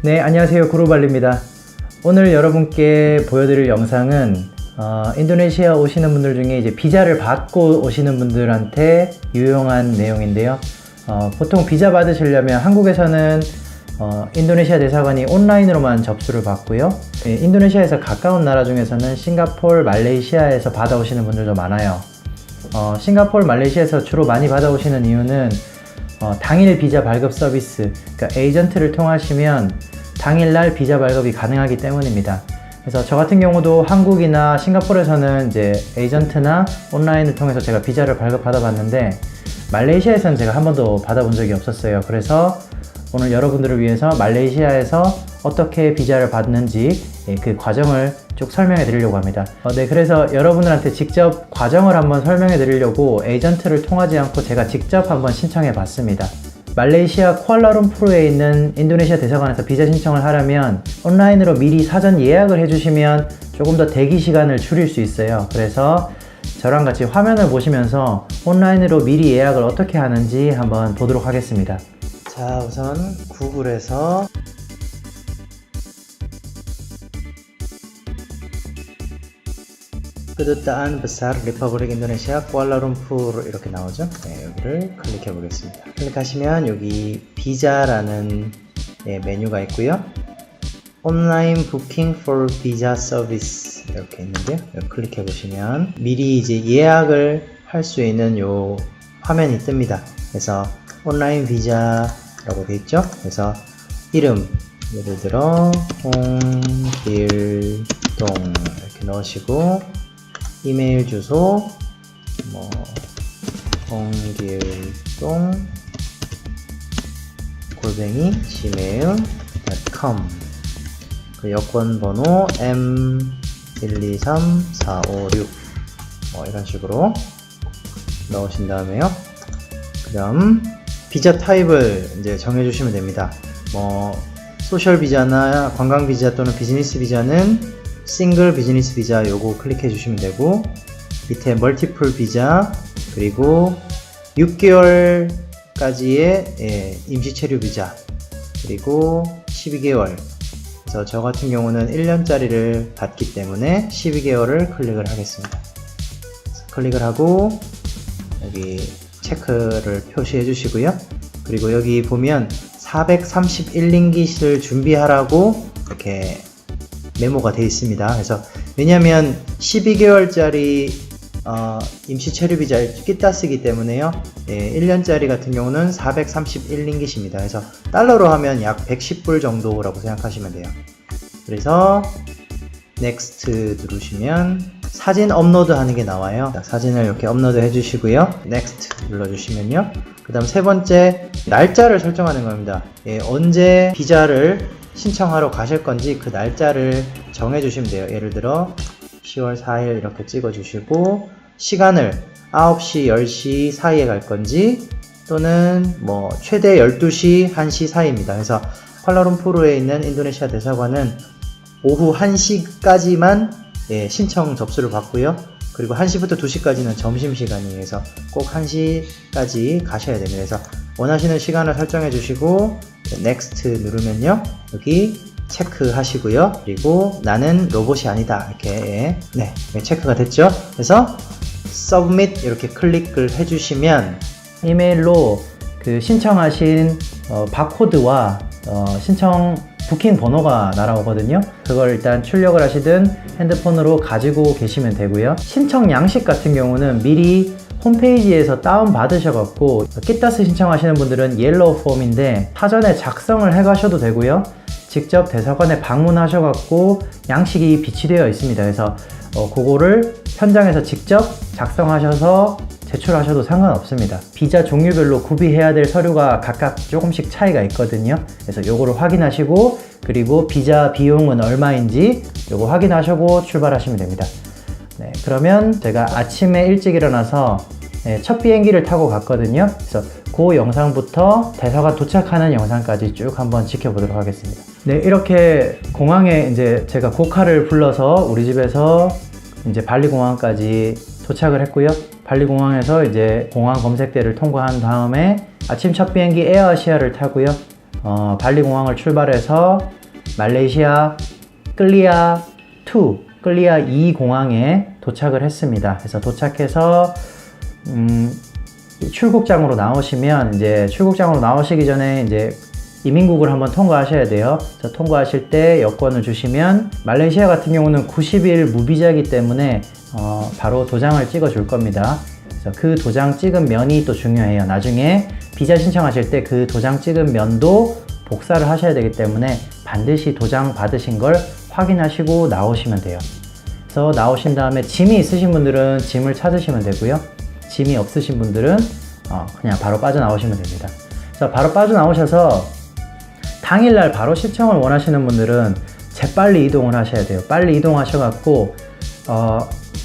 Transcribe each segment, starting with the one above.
네, 안녕하세요. 구루발리입니다. 오늘 여러분께 보여드릴 영상은 인도네시아 오시는 분들 중에 이제 비자를 받고 오시는 분들한테 유용한 내용인데요. 보통 비자 받으시려면 한국에서는 인도네시아 대사관이 온라인으로만 접수를 받고요. 인도네시아에서 가까운 나라 중에서는 싱가포르, 말레이시아에서 받아오시는 분들도 많아요. 싱가포르, 말레이시아에서 주로 많이 받아오시는 이유는 당일 비자 발급 서비스, 그러니까 에이전트를 통하시면 당일날 비자 발급이 가능하기 때문입니다. 그래서 저 같은 경우도 한국이나 싱가포르에서는 이제 에이전트나 온라인을 통해서 제가 비자를 발급받아 봤는데 말레이시아에서는 제가 한 번도 받아본 적이 없었어요. 그래서 오늘 여러분들을 위해서 말레이시아에서 어떻게 비자를 받는지 그 과정을 쭉 설명해 드리려고 합니다. 네, 그래서 여러분들한테 직접 과정을 한번 설명해 드리려고 에이전트를 통하지 않고 제가 직접 한번 신청해 봤습니다. 말레이시아 쿠알라룸푸르에 있는 인도네시아 대사관에서 비자 신청을 하려면 온라인으로 미리 사전 예약을 해주시면 조금 더 대기 시간을 줄일 수 있어요. 그래서 저랑 같이 화면을 보시면서 온라인으로 미리 예약을 어떻게 하는지 한번 보도록 하겠습니다. 자, 우선 구글에서 Kedutaan Besar Republik Indonesia Kuala Lumpur 이렇게 나오죠. 네, 여기를 클릭해 보겠습니다. 클릭하시면 여기 비자라는 메뉴가 있고요. 온라인 부킹 for visa service 이렇게 있는데요. 여기 클릭해 보시면 미리 이제 예약을 할 수 있는 요 화면이 뜹니다. 그래서 온라인 비자라고 되어 있죠. 그래서 이름 예를 들어 홍길동 이렇게 넣으시고 이메일 주소 홍길동 @gmail.com 그 여권 번호 M123456 이런 식으로 넣으신 다음에요. 그다음 비자 타입을 이제 정해 주시면 됩니다. 소셜 비자나 관광 비자 또는 비즈니스 비자는 싱글 비즈니스 비자 요거 클릭해 주시면 되고, 밑에 멀티플 비자, 그리고 6개월까지의 임시 체류 비자, 그리고 12개월. 그래서 저 같은 경우는 1년짜리를 받기 때문에 12개월을 클릭을 하겠습니다. 클릭을 하고 여기 체크를 표시해 주시고요. 그리고 여기 보면 431링깃을 준비하라고 이렇게 메모가 되어 있습니다. 그래서 왜냐하면 12개월짜리 임시 체류 비자 끼따쓰기 때문에요. 1년짜리 같은 경우는 431링깃입니다. 그래서 달러로 하면 약 110불 정도라고 생각하시면 돼요. 그래서 넥스트 누르시면 사진 업로드 하는 게 나와요. 사진을 이렇게 업로드 해주시고요. 넥스트 눌러주시면요. 그 다음 세 번째 날짜를 설정하는 겁니다. 언제 비자를 신청하러 가실 건지 그 날짜를 정해 주시면 돼요. 예를 들어 10월 4일 이렇게 찍어 주시고, 시간을 9시, 10시 사이에 갈 건지 또는 최대 12시, 1시 사이입니다. 그래서 쿠알라룸푸르에 있는 인도네시아 대사관은 오후 1시까지만 신청 접수를 받고요. 그리고 1시부터 2시까지는 점심시간이에요. 그래서 꼭 1시까지 가셔야 됩니다. 그래서 원하시는 시간을 설정해 주시고 넥스트 누르면요. 여기 체크 하시고요. 그리고 나는 로봇이 아니다. 이렇게 체크가 됐죠. 그래서 Submit 이렇게 클릭을 해주시면 이메일로 그 신청하신 바코드와 신청 부킹 번호가 날아오거든요. 그걸 일단 출력을 하시든 핸드폰으로 가지고 계시면 되고요. 신청 양식 같은 경우는 미리 홈페이지에서 다운 받으셔갖고 끼따스 신청하시는 분들은 옐로우 폼인데 사전에 작성을 해 가셔도 되고요. 직접 대사관에 방문하셔갖고 양식이 비치되어 있습니다. 그래서 그거를 현장에서 직접 작성하셔서 제출하셔도 상관없습니다. 비자 종류별로 구비해야 될 서류가 각각 조금씩 차이가 있거든요. 그래서 요거를 확인하시고, 그리고 비자 비용은 얼마인지 요거 확인하시고 출발하시면 됩니다. 네, 그러면 제가 아침에 일찍 일어나서 첫 비행기를 타고 갔거든요. 그래서 그 영상부터 대사관 도착하는 영상까지 쭉 한번 지켜보도록 하겠습니다. 네, 이렇게 공항에 이제 제가 고카를 불러서 우리 집에서 이제 발리 공항까지 도착을 했고요. 발리 공항에서 이제 공항 검색대를 통과한 다음에 아침 첫 비행기 에어아시아를 타고요. 발리 공항을 출발해서 말레이시아 클리아 2 공항에 도착을 했습니다. 그래서 도착해서 출국장으로 나오시면 이제 출국장으로 나오시기 전에 이제 이민국을 한번 통과하셔야 돼요. 그래서 통과하실 때 여권을 주시면 말레이시아 같은 경우는 90일 무비자이기 때문에 바로 도장을 찍어 줄 겁니다. 그래서 그 도장 찍은 면이 또 중요해요. 나중에 비자 신청하실 때 그 도장 찍은 면도 복사를 하셔야 되기 때문에 반드시 도장 받으신 걸 확인하시고 나오시면 돼요. 그래서 나오신 다음에 짐이 있으신 분들은 짐을 찾으시면 되고요. 짐이 없으신 분들은 그냥 바로 빠져나오시면 됩니다. 그래서 바로 빠져나오셔서 당일날 바로 신청을 원하시는 분들은 재빨리 이동을 하셔야 돼요. 빨리 이동하셔갖고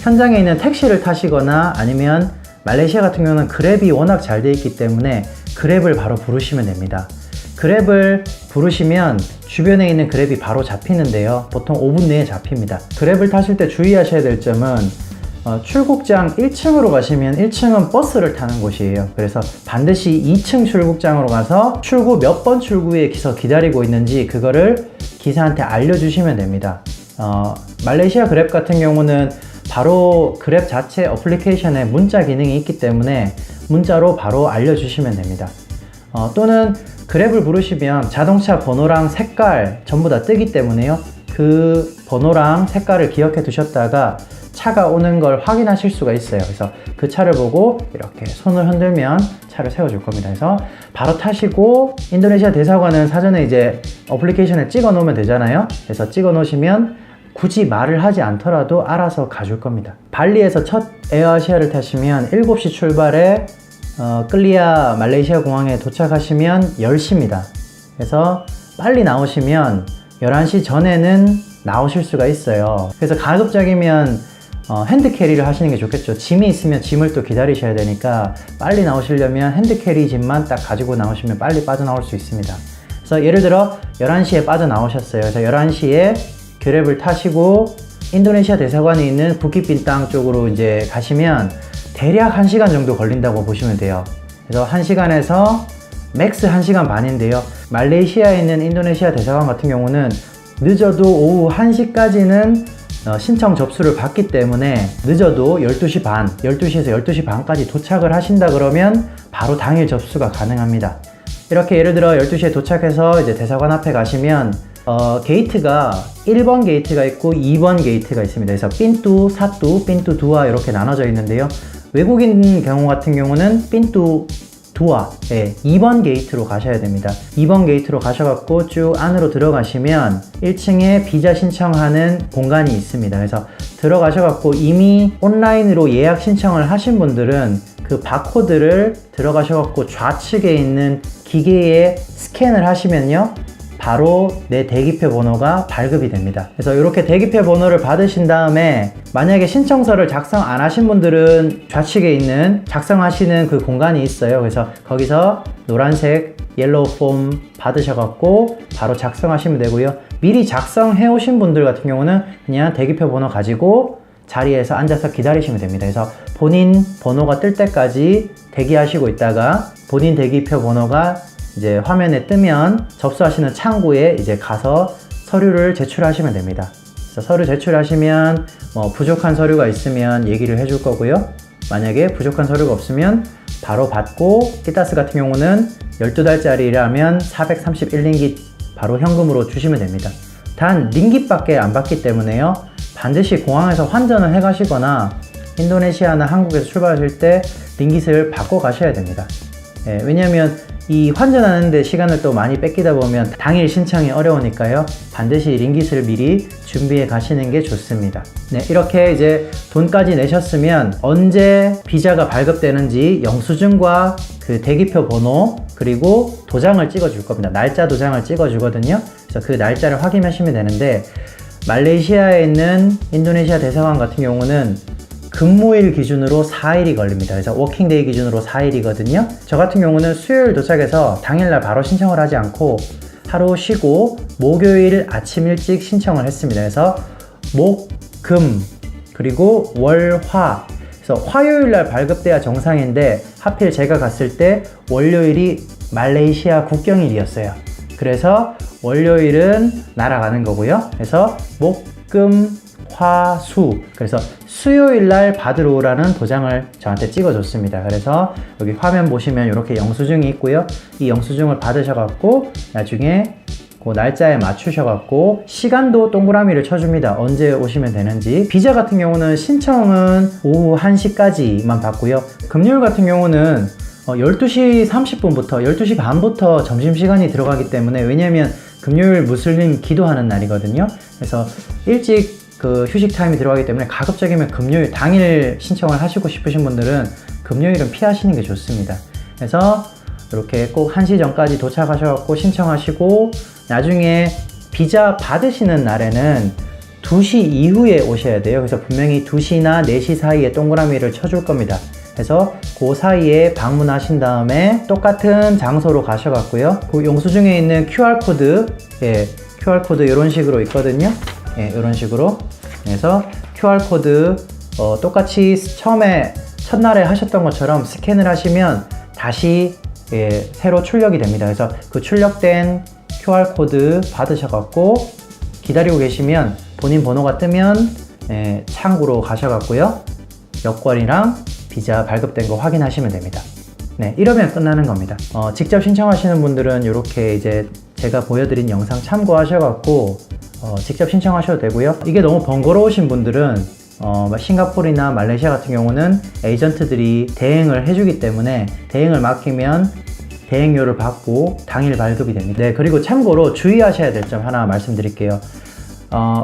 현장에 있는 택시를 타시거나 아니면 말레이시아 같은 경우는 그랩이 워낙 잘 돼 있기 때문에 그랩을 바로 부르시면 됩니다. 그랩을 부르시면 주변에 있는 그랩이 바로 잡히는데요. 보통 5분 내에 잡힙니다. 그랩을 타실 때 주의하셔야 될 점은 출국장 1층으로 가시면 1층은 버스를 타는 곳이에요. 그래서 반드시 2층 출국장으로 가서 출구 몇 번 출구에 기다리고 있는지 그거를 기사한테 알려주시면 됩니다. 말레이시아 그랩 같은 경우는 바로 그랩 자체 어플리케이션에 문자 기능이 있기 때문에 문자로 바로 알려주시면 됩니다. 또는 그랩을 부르시면 자동차 번호랑 색깔 전부 다 뜨기 때문에요. 그 번호랑 색깔을 기억해 두셨다가 차가 오는 걸 확인하실 수가 있어요. 그래서 그 차를 보고 이렇게 손을 흔들면 차를 세워줄 겁니다. 그래서 바로 타시고 인도네시아 대사관은 사전에 이제 어플리케이션에 찍어 놓으면 되잖아요. 그래서 찍어 놓으시면 굳이 말을 하지 않더라도 알아서 가줄 겁니다. 발리에서 첫 에어아시아를 타시면 7시 출발에 클리아 말레이시아 공항에 도착하시면 10시입니다. 그래서 빨리 나오시면 11시 전에는 나오실 수가 있어요. 그래서 가급적이면 핸드캐리를 하시는 게 좋겠죠. 짐이 있으면 짐을 또 기다리셔야 되니까 빨리 나오시려면 핸드캐리 짐만 딱 가지고 나오시면 빨리 빠져나올 수 있습니다. 그래서 예를 들어 11시에 빠져나오셨어요. 그래서 11시에 그랩을 타시고 인도네시아 대사관이 있는 부킷빈땅 쪽으로 이제 가시면 대략 1시간 정도 걸린다고 보시면 돼요. 그래서 1시간에서 맥스 1시간 반인데요. 말레이시아에 있는 인도네시아 대사관 같은 경우는 늦어도 오후 1시까지는 신청 접수를 받기 때문에 늦어도 12시 반, 12시에서 12시 반까지 도착을 하신다 그러면 바로 당일 접수가 가능합니다. 이렇게 예를 들어 12시에 도착해서 이제 대사관 앞에 가시면 게이트가 1번 게이트가 있고 2번 게이트가 있습니다. 그래서 핀뚜, 사뚜, 핀뚜 두아 이렇게 나눠져 있는데요. 외국인 경우 같은 경우는 핀뚜 두아, 2번 게이트로 가셔야 됩니다. 2번 게이트로 가셔갖고 쭉 안으로 들어가시면 1층에 비자 신청하는 공간이 있습니다. 그래서 들어가셔갖고 이미 온라인으로 예약 신청을 하신 분들은 그 바코드를 들어가셔갖고 좌측에 있는 기계에 스캔을 하시면요. 바로 내 대기표 번호가 발급이 됩니다. 그래서 이렇게 대기표 번호를 받으신 다음에 만약에 신청서를 작성 안 하신 분들은 좌측에 있는 작성하시는 그 공간이 있어요. 그래서 거기서 노란색 옐로우 폼 받으셔갖고 바로 작성하시면 되고요. 미리 작성해 오신 분들 같은 경우는 그냥 대기표 번호 가지고 자리에서 앉아서 기다리시면 됩니다. 그래서 본인 번호가 뜰 때까지 대기하시고 있다가 본인 대기표 번호가 이제 화면에 뜨면 접수하시는 창구에 이제 가서 서류를 제출하시면 됩니다. 그래서 서류 제출하시면 부족한 서류가 있으면 얘기를 해줄 거고요. 만약에 부족한 서류가 없으면 바로 받고 키타스 같은 경우는 12달짜리라면 431링깃 바로 현금으로 주시면 됩니다. 단 링깃밖에 안 받기 때문에요. 반드시 공항에서 환전을 해 가시거나 인도네시아나 한국에서 출발하실 때 링깃을 받고 가셔야 됩니다. 왜냐면 이 환전하는데 시간을 또 많이 뺏기다 보면 당일 신청이 어려우니까요. 반드시 링깃을 미리 준비해 가시는 게 좋습니다. 네, 이렇게 이제 돈까지 내셨으면 언제 비자가 발급되는지 영수증과 그 대기표 번호 그리고 도장을 찍어 줄 겁니다. 날짜 도장을 찍어 주거든요. 그래서 그 날짜를 확인하시면 되는데 말레이시아에 있는 인도네시아 대사관 같은 경우는 근무일 기준으로 4일이 걸립니다. 그래서 워킹데이 기준으로 4일이거든요. 저 같은 경우는 수요일 도착해서 당일날 바로 신청을 하지 않고 하루 쉬고 목요일 아침 일찍 신청을 했습니다. 그래서 목, 금, 그리고 월, 화. 그래서 화요일날 발급돼야 정상인데 하필 제가 갔을 때 월요일이 말레이시아 국경일이었어요. 그래서 월요일은 날아가는 거고요. 그래서 목, 금, 화, 수. 그래서 수요일 날 받으러 오라는 도장을 저한테 찍어줬습니다. 그래서 여기 화면 보시면 이렇게 영수증이 있고요. 이 영수증을 받으셔갖고 나중에 그 날짜에 맞추셔갖고 시간도 동그라미를 쳐줍니다. 언제 오시면 되는지. 비자 같은 경우는 신청은 오후 1시까지만 받고요. 금요일 같은 경우는 12시 30분부터 12시 반부터 점심시간이 들어가기 때문에, 왜냐면 금요일 무슬림 기도하는 날이거든요. 그래서 일찍 그 휴식 타임이 들어가기 때문에 가급적이면 금요일 당일 신청을 하시고 싶으신 분들은 금요일은 피하시는 게 좋습니다. 그래서 이렇게 꼭 1시 전까지 도착하셔서 신청하시고 나중에 비자 받으시는 날에는 2시 이후에 오셔야 돼요. 그래서 분명히 2시나 4시 사이에 동그라미를 쳐줄 겁니다. 그래서 그 사이에 방문하신 다음에 똑같은 장소로 가셔갖고요. 그 영수증에 있는 QR코드, QR코드 이런 식으로 있거든요. 이런 식으로. 그래서 QR코드 똑같이 처음에 첫날에 하셨던 것처럼 스캔을 하시면 다시 새로 출력이 됩니다. 그래서 그 출력된 QR코드 받으셔갖고 기다리고 계시면 본인 번호가 뜨면 창구로 가셔갖고요. 여권이랑 비자 발급된 거 확인하시면 됩니다. 네, 이러면 끝나는 겁니다. 직접 신청하시는 분들은 이렇게 이제 제가 보여드린 영상 참고하셔갖고 직접 신청하셔도 되고요. 이게 너무 번거로우신 분들은 싱가포르나 말레이시아 같은 경우는 에이전트들이 대행을 해주기 때문에 대행을 맡기면 대행료를 받고 당일 발급이 됩니다. 네, 그리고 참고로 주의하셔야 될 점 하나 말씀드릴게요.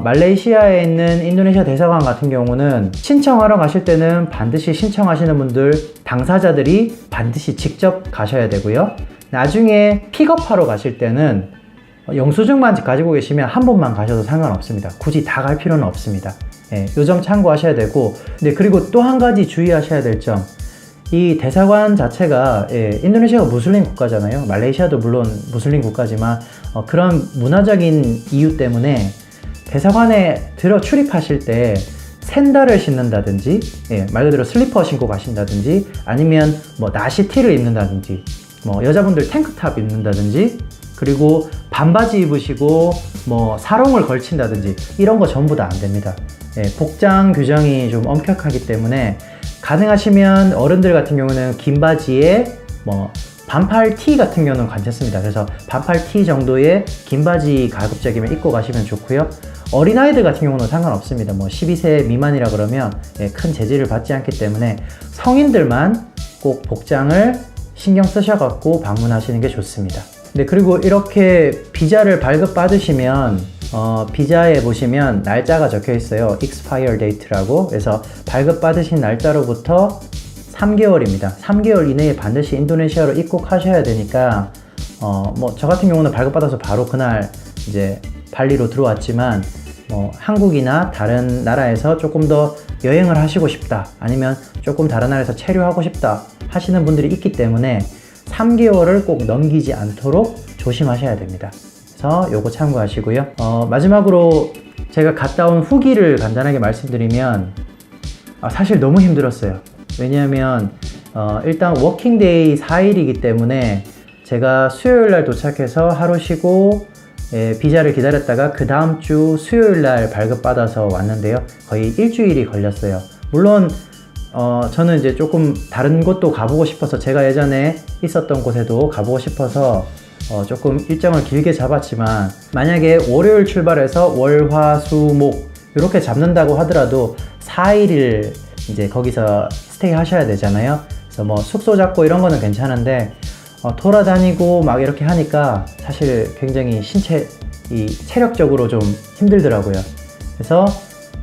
말레이시아에 있는 인도네시아 대사관 같은 경우는 신청하러 가실 때는 반드시 신청하시는 분들, 당사자들이 반드시 직접 가셔야 되고요. 나중에 픽업하러 가실 때는 영수증만 가지고 계시면 한 번만 가셔도 상관없습니다. 굳이 다 갈 필요는 없습니다. 요 점 참고하셔야 되고, 네, 그리고 또 한 가지 주의하셔야 될 점. 이 대사관 자체가 인도네시아가 무슬림 국가잖아요. 말레이시아도 물론 무슬림 국가지만 그런 문화적인 이유 때문에 대사관에 출입하실 때 샌들을 신는다든지, 말 그대로 슬리퍼 신고 가신다든지, 아니면 뭐 나시 티를 입는다든지, 뭐 여자분들 탱크탑 입는다든지, 그리고 반바지 입으시고 뭐 사롱을 걸친다든지 이런 거 전부 다 안 됩니다. 복장 규정이 좀 엄격하기 때문에 가능하시면 어른들 같은 경우는 긴 바지에 뭐 반팔 티 같은 경우는 괜찮습니다. 그래서 반팔 티 정도의 긴 바지 가급적이면 입고 가시면 좋고요. 어린아이들 같은 경우는 상관없습니다. 뭐 12세 미만이라 그러면 큰 제지를 받지 않기 때문에 성인들만 꼭 복장을 신경 쓰셔갖고 방문하시는 게 좋습니다. 네, 그리고 이렇게 비자를 발급받으시면 비자에 보시면 날짜가 적혀 있어요. expire date라고. 그래서 발급받으신 날짜로부터 3개월입니다. 3개월 이내에 반드시 인도네시아로 입국하셔야 되니까 뭐 저 같은 경우는 발급받아서 바로 그날 이제 발리로 들어왔지만 한국이나 다른 나라에서 조금 더 여행을 하시고 싶다, 아니면 조금 다른 나라에서 체류하고 싶다 하시는 분들이 있기 때문에 3개월을 꼭 넘기지 않도록 조심하셔야 됩니다. 그래서 요거 참고하시고요. 마지막으로 제가 갔다 온 후기를 간단하게 말씀드리면 사실 너무 힘들었어요. 왜냐하면 일단 워킹데이 4일이기 때문에 제가 수요일날 도착해서 하루 쉬고 비자를 기다렸다가 그 다음 주 수요일날 발급받아서 왔는데요. 거의 일주일이 걸렸어요. 물론 저는 이제 조금 다른 곳도 가보고 싶어서, 제가 예전에 있었던 곳에도 가보고 싶어서 조금 일정을 길게 잡았지만, 만약에 월요일 출발해서 월, 화, 수, 목 이렇게 잡는다고 하더라도 4일을 이제 거기서 스테이 하셔야 되잖아요. 그래서 뭐 숙소 잡고 이런 거는 괜찮은데 돌아다니고 막 이렇게 하니까 사실 굉장히 체력적으로 좀 힘들더라고요. 그래서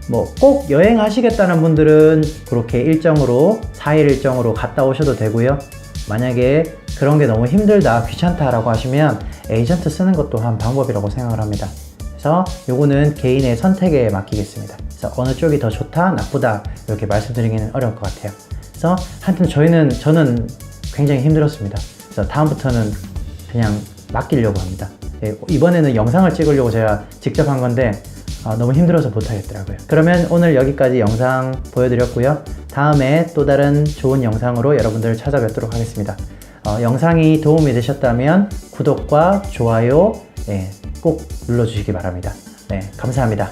뭐 꼭 여행하시겠다는 분들은 그렇게 일정으로 4일 일정으로 갔다 오셔도 되고요. 만약에 그런 게 너무 힘들다, 귀찮다라고 하시면 에이전트 쓰는 것도 한 방법이라고 생각을 합니다. 그래서 요거는 개인의 선택에 맡기겠습니다. 그래서 어느 쪽이 더 좋다, 나쁘다 이렇게 말씀드리기는 어려울 것 같아요. 그래서 하여튼 저는 굉장히 힘들었습니다. 그래서 다음부터는 그냥 맡기려고 합니다. 이번에는 영상을 찍으려고 제가 직접 한 건데 너무 힘들어서 못하겠더라고요. 그러면 오늘 여기까지 영상 보여드렸고요. 다음에 또 다른 좋은 영상으로 여러분들을 찾아뵙도록 하겠습니다. 영상이 도움이 되셨다면 구독과 좋아요 꼭 눌러주시기 바랍니다. 네, 감사합니다.